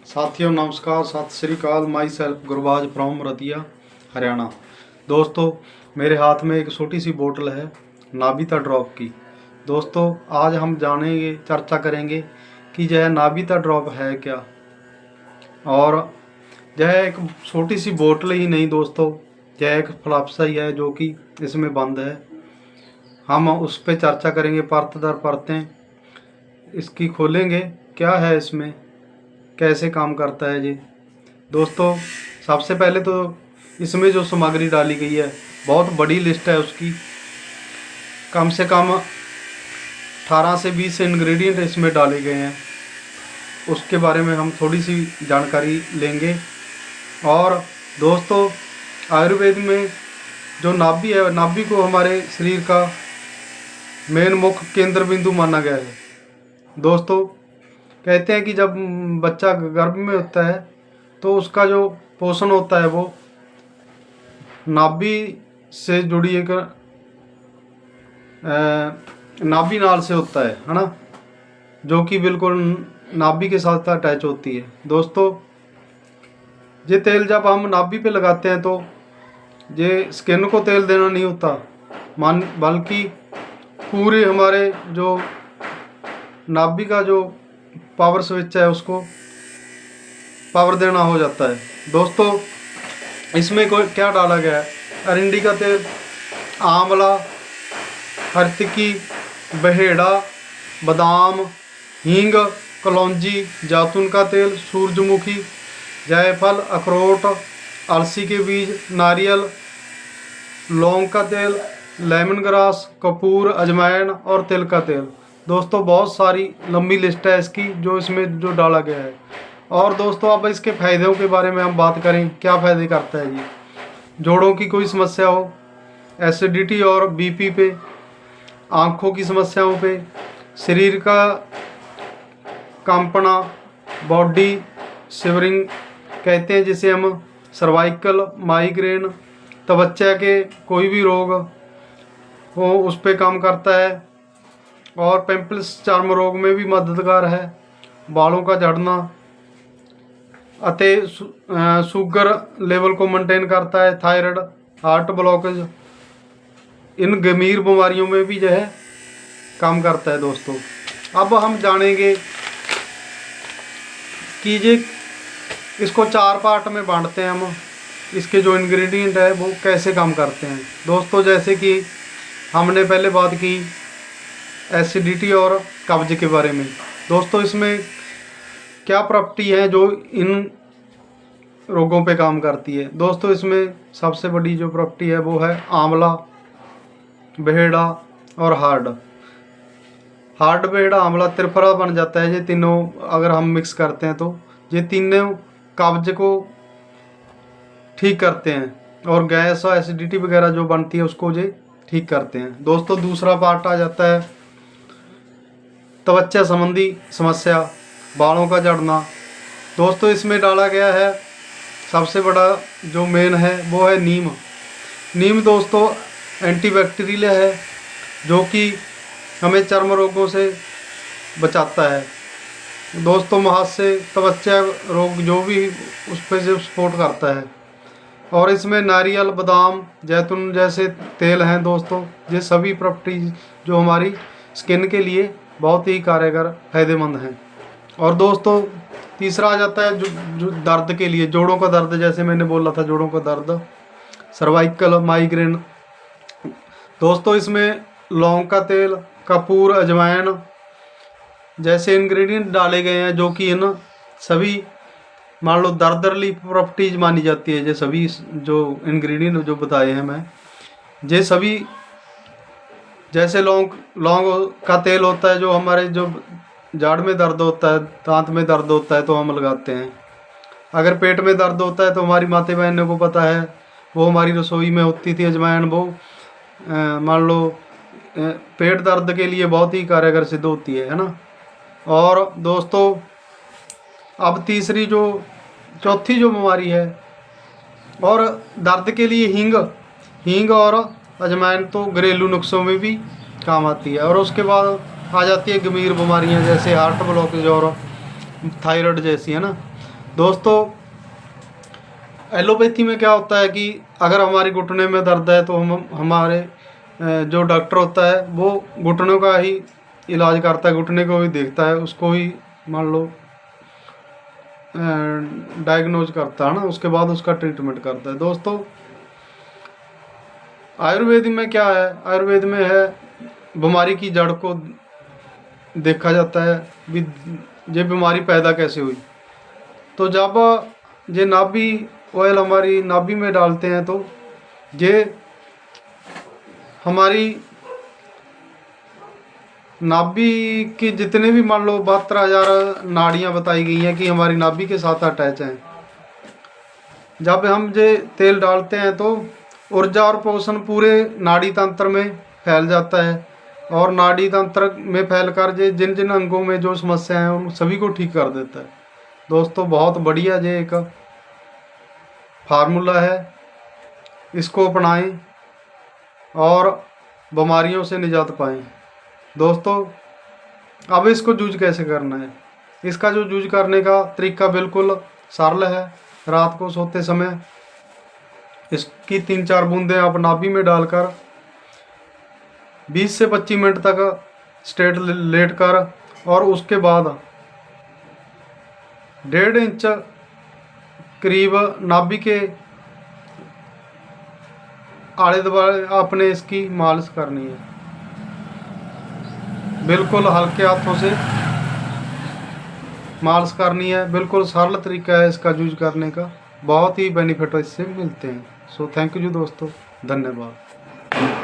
साथियों नमस्कार, सत श्री अकाल। My self Gurbaz from Ratia Haryana. दोस्तों मेरे हाथ में एक छोटी सी बोतल है नाबिता ड्रॉप की। दोस्तों आज हम जानेंगे, चर्चा करेंगे कि यह नाबिता ड्रॉप है क्या। और यह एक छोटी सी बोतल ही नहीं दोस्तों, यह एक फ्लाप्सा ही है जो कि इसमें बंद है। हम उस पर चर्चा करेंगे, परत दर परतें इसकी खोलेंगे, क्या है इसमें, कैसे काम करता है ये। दोस्तों सबसे पहले तो इसमें जो सामग्री डाली गई है बहुत बड़ी लिस्ट है उसकी, कम से कम 18 से 20 इंग्रेडिएंट इसमें डाले गए हैं। उसके बारे में हम थोड़ी सी जानकारी लेंगे। और दोस्तों आयुर्वेद में जो नाभि है, नाभि को हमारे शरीर का मेन मुख्य केंद्र बिंदु माना गया है। दोस्तों कहते हैं कि जब बच्चा गर्भ में होता है तो उसका जो पोषण होता है वो नाभि से जुड़ी एक नाभि नाल से होता है ना, जो कि बिल्कुल नाभि के साथ अटैच होती है। दोस्तों ये तेल जब हम नाभि पे लगाते हैं तो ये स्किन को तेल देना नहीं होता, बल्कि पूरे हमारे जो नाभि का जो पावर स्विच है उसको पावर देना हो जाता है। दोस्तों इसमें कोई क्या डाला गया है, अरिंडी का तेल, आंवला, हरतिकी, बहेड़ा, बादाम, हींग, कलौंजी, जैतून का तेल, सूरजमुखी, जायफल, अखरोट, अलसी के बीज, नारियल, लौंग का तेल, लेमन ग्रास, कपूर, अजवाइन और तिल का तेल। दोस्तों बहुत सारी लंबी लिस्ट है इसकी जो इसमें जो डाला गया है। और दोस्तों अब इसके फ़ायदों के बारे में हम बात करें, क्या फ़ायदे करता है ये। जोड़ों की कोई समस्या हो, एसिडिटी और बीपी पे, आँखों की समस्याओं पे, शरीर का कंपना, बॉडी शिवरिंग कहते हैं जिसे हम, सर्वाइकल, माइग्रेन, त्वचा के कोई भी रोग हो उस पर काम करता है। और पिंपल्स, चर्म रोग में भी मददगार है। बालों का झड़ना, अते शुगर लेवल को मेंटेन करता है। थायराइड, हार्ट ब्लॉकेज, इन गंभीर बीमारियों में भी जो है काम करता है। दोस्तों अब हम जानेंगे कि ये इसको 4 पार्ट में बांटते हैं हम, इसके जो इंग्रेडिएंट है वो कैसे काम करते हैं। दोस्तों जैसे कि हमने पहले बात की एसिडिटी और कब्ज के बारे में। दोस्तों इसमें क्या प्रॉपर्टी है जो इन रोगों पे काम करती है। दोस्तों इसमें सबसे बड़ी जो प्रॉपर्टी है वो है आंवला, बहेड़ा और हार्ड बहेड़ा, आंवला, त्रिफला बन जाता है। ये तीनों अगर हम मिक्स करते हैं तो ये तीनों कब्ज को ठीक करते हैं और गैस और एसिडिटी वगैरह जो बनती है उसको ये ठीक करते हैं। दोस्तों दूसरा पार्ट आ जाता है त्वचा संबंधी समस्या, बालों का झड़ना। दोस्तों इसमें डाला गया है सबसे बड़ा जो मेन है वो है नीम दोस्तों एंटीबैक्टीरियल है जो कि हमें चर्म रोगों से बचाता है। दोस्तों मुहासे, त्वचा रोग जो भी उस पर जो सपोर्ट करता है। और इसमें नारियल, बादाम, जैतून जैसे तेल हैं। दोस्तों ये सभी प्रॉपर्टीज जो हमारी स्किन के लिए बहुत ही कारगर फायदेमंद हैं। और दोस्तों तीसरा आ जाता है जो दर्द के लिए, जोड़ों का दर्द, जैसे मैंने बोला था जोड़ों का दर्द, सर्वाइकल, माइग्रेन। दोस्तों इसमें लौंग का तेल, कपूर, अजवाइन जैसे इंग्रेडिएंट डाले गए हैं जो कि इन सभी मान लो दर्द रिलीफ प्रॉपर्टीज मानी जाती है। ये सभी जो इंग्रेडिएंट जो बताए हैं मैं, ये सभी जैसे लौंग का तेल होता है जो हमारे जो जाड़ में दर्द होता है, दांत में दर्द होता है तो हम लगाते हैं। अगर पेट में दर्द होता है तो हमारी माता बहनों को पता है, वो हमारी रसोई में होती थी अजवाइन, वो मान लो पेट दर्द के लिए बहुत ही कारगर सिद्ध होती है ना। और दोस्तों अब चौथी जो बीमारी है और दर्द के लिए हींग और अजवाइन तो घरेलू नुस्खों में भी काम आती है। और उसके बाद आ जाती है गंभीर बीमारियां जैसे हार्ट ब्लॉकेज और थायराइड जैसी, है ना दोस्तों। एलोपैथी में क्या होता है कि अगर हमारी घुटने में दर्द है तो हम हमारे जो डॉक्टर होता है वो घुटनों का ही इलाज करता है, घुटने को भी देखता है, उसको ही मान लो डायग्नोज करता है ना, उसके बाद उसका ट्रीटमेंट करता है। दोस्तों आयुर्वेद में क्या है, आयुर्वेद में है बीमारी की जड़ को देखा जाता है भी ये बीमारी पैदा कैसे हुई। तो जब ये नाभि ऑयल हमारी नाभि में डालते हैं तो ये हमारी नाभि की जितने भी मान लो 72,000 नाड़ियाँ बताई गई हैं कि हमारी नाभि के साथ अटैच हैं। जब हम ये तेल डालते हैं तो ऊर्जा और पोषण पूरे नाड़ी तंत्र में फैल जाता है और नाड़ी तंत्र में फैलकर ये जिन जिन अंगों में जो समस्या हैं उन सभी को ठीक कर देता है। दोस्तों बहुत बढ़िया ये एक फार्मूला है, इसको अपनाएं और बीमारियों से निजात पाएं। दोस्तों अब इसको यूज कैसे करना है, इसका जो यूज करने का तरीका बिल्कुल सरल है। रात को सोते समय इसकी 3-4 बूंदें आप नाभि में डालकर 20 से 25 मिनट तक स्ट्रेट लेट कर और उसके बाद 1.5 इंच करीब नाभि के आले दुआले आपने इसकी मालिश करनी है, बिल्कुल हल्के हाथों से मालिश करनी है। बिल्कुल सरल तरीका है इसका यूज करने का, बहुत ही बेनिफिट इससे मिलते हैं। सो थैंक यू दोस्तों, धन्यवाद।